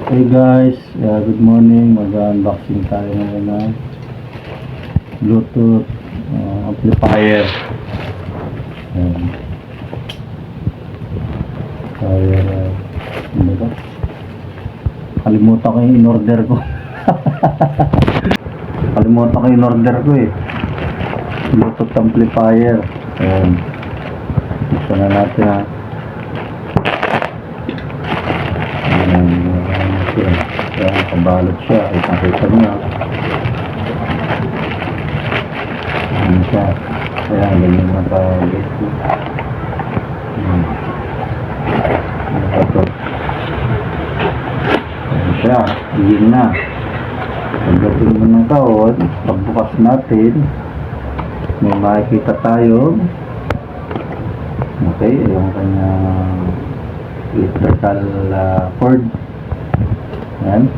Hey guys, good morning. Mag-unboxing tayo ngayon ng Bluetooth amplifier. Ano ba? Kalimutan ko yung in-order ko. Kalimutan ko yung in-order ko eh. Bluetooth amplifier. Gusto na natin ha. Kaya kabalot siya, kita niya. Ano siya? Kaya ganyan nakalit. Ano ito? Ano siya? Iyon na. Pagdating mo ng taon, pagbukas natin, may makikita tayo. Okay, yung kanyang electrical cord. Ayan.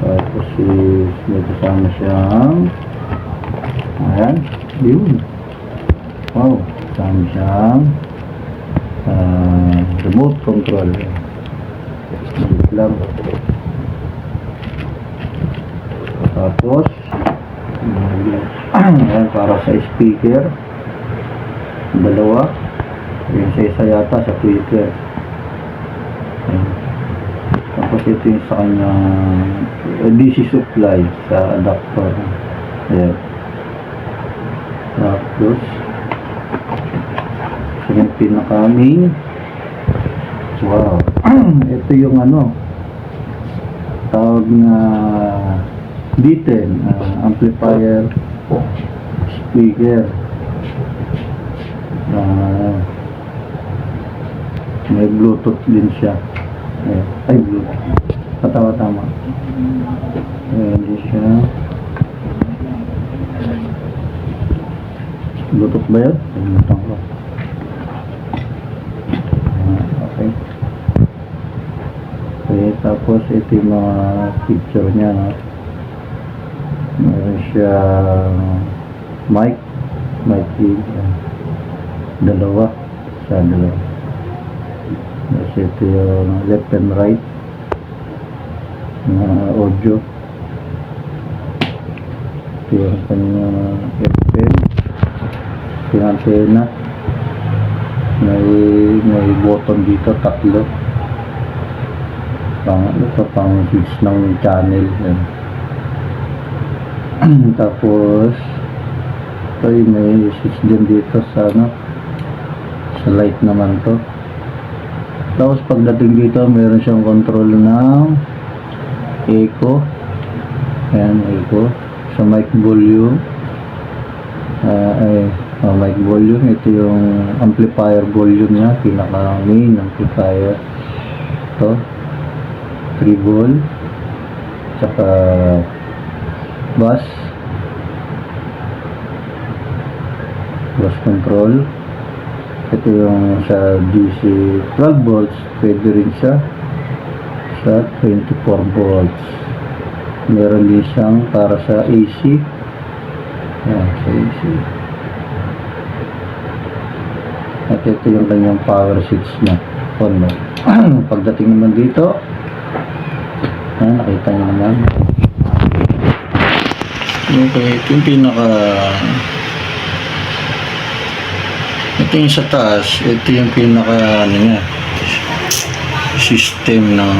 Tapos may kasama siyang ayan, yun. Wow, kasama siyang remote control. Dito lang. Tapos ayan, para sa speaker. Dalawa. Yung sa isa yata sa tweeter. Tapos ito yung sa kanyang DC supply sa adapter. Ayan. Tapos ito yung pinaka-main. Wow. Ito yung ano tawag na D10 amplifier speaker. May bluetooth din siya. Ay, bluetooth. Tama. Hindi siya. Bluetooth ba yun? Bluetooth ko. Okay. Okay, tapos ito yung mga picture niya. No? Meron siya mic dalawa. Tapos ito yung left and right na audio. Ito yung kanyang FM. Ito yung antena. May button dito, tatlo. Pang switch ng channel. Tapos ito may switch din dito sa sa light naman to. Tapos pagdating dito meron siyang control ng echo. Ayan, echo sa mic volume. Mic volume. Ito yung amplifier volume niya, pinaka main amplifier. Ito 3 volt tsaka bass control. Ito yung sa DC 12 volts, pwede rin siya sa 24 volts. Meron din siyang para sa AC. Ayan, sa AC. At ito yung kanyang power switch na on. Pagdating naman dito, nakita nyo naman. Okay, ito yung ito yung sa taas. Ito yung pinaka system ng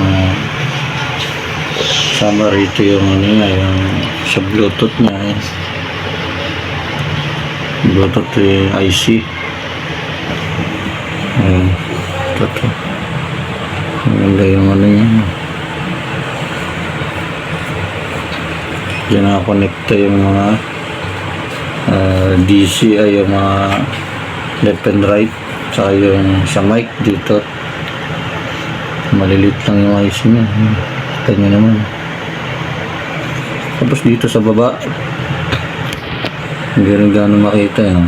summary. Ito yung yung sa bluetooth niya bluetooth IC. Ito maganda yung niya. Diyan nakakonekta yung mga DC ay yung mga left and right, saka yung sa mic dito. Malilit lang yung IC niya. Kita nyo naman. Tapos dito sa baba hindi rin gano'n makita yun.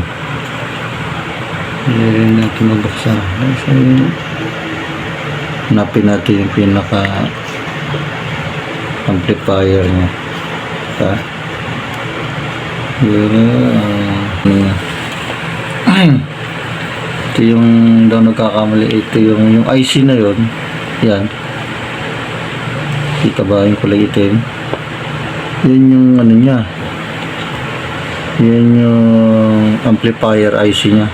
Hindi rin natin mabuksan. Hanapin natin yung pinaka amplifier niya. Ito yung daw nagkakamali. Ito yung IC na yun. Yan. kita ba yung kulay itim? Yan yung ano niya, yan yung amplifier IC nya,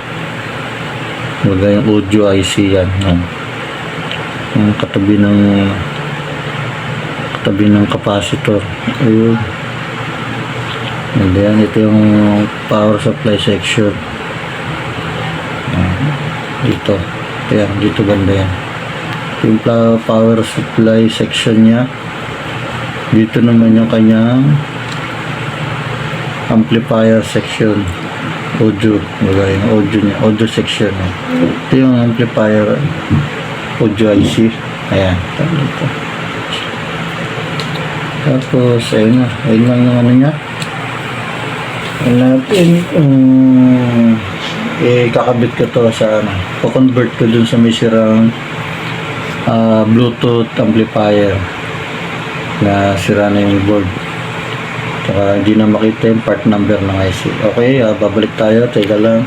wala yung audio IC yan, yung katabi ng capacitor. Ayun. And then ito yung power supply section. Dito. Ayan, dito banda yan. Yung power supply section nya. Dito naman yung kanyang amplifier section. Audio. Yung audio nya. Audio section. Ito yung amplifier audio IC. Ayan. Dito. Tapos, ayun na. Ayun lang yung ano nya. Ayun natin. Kakabit ko to sa ano. Convert ko dun sa may sirang Bluetooth amplifier na sira na yung board. Tsaka hindi na makita yung part number ng IC. Okay, babalik tayo. Teka lang.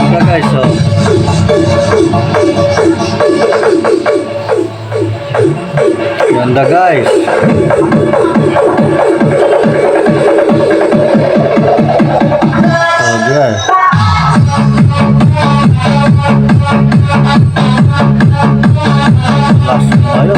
Ganda guys, oh. Ganda guys. Oh yeah. Last tayo.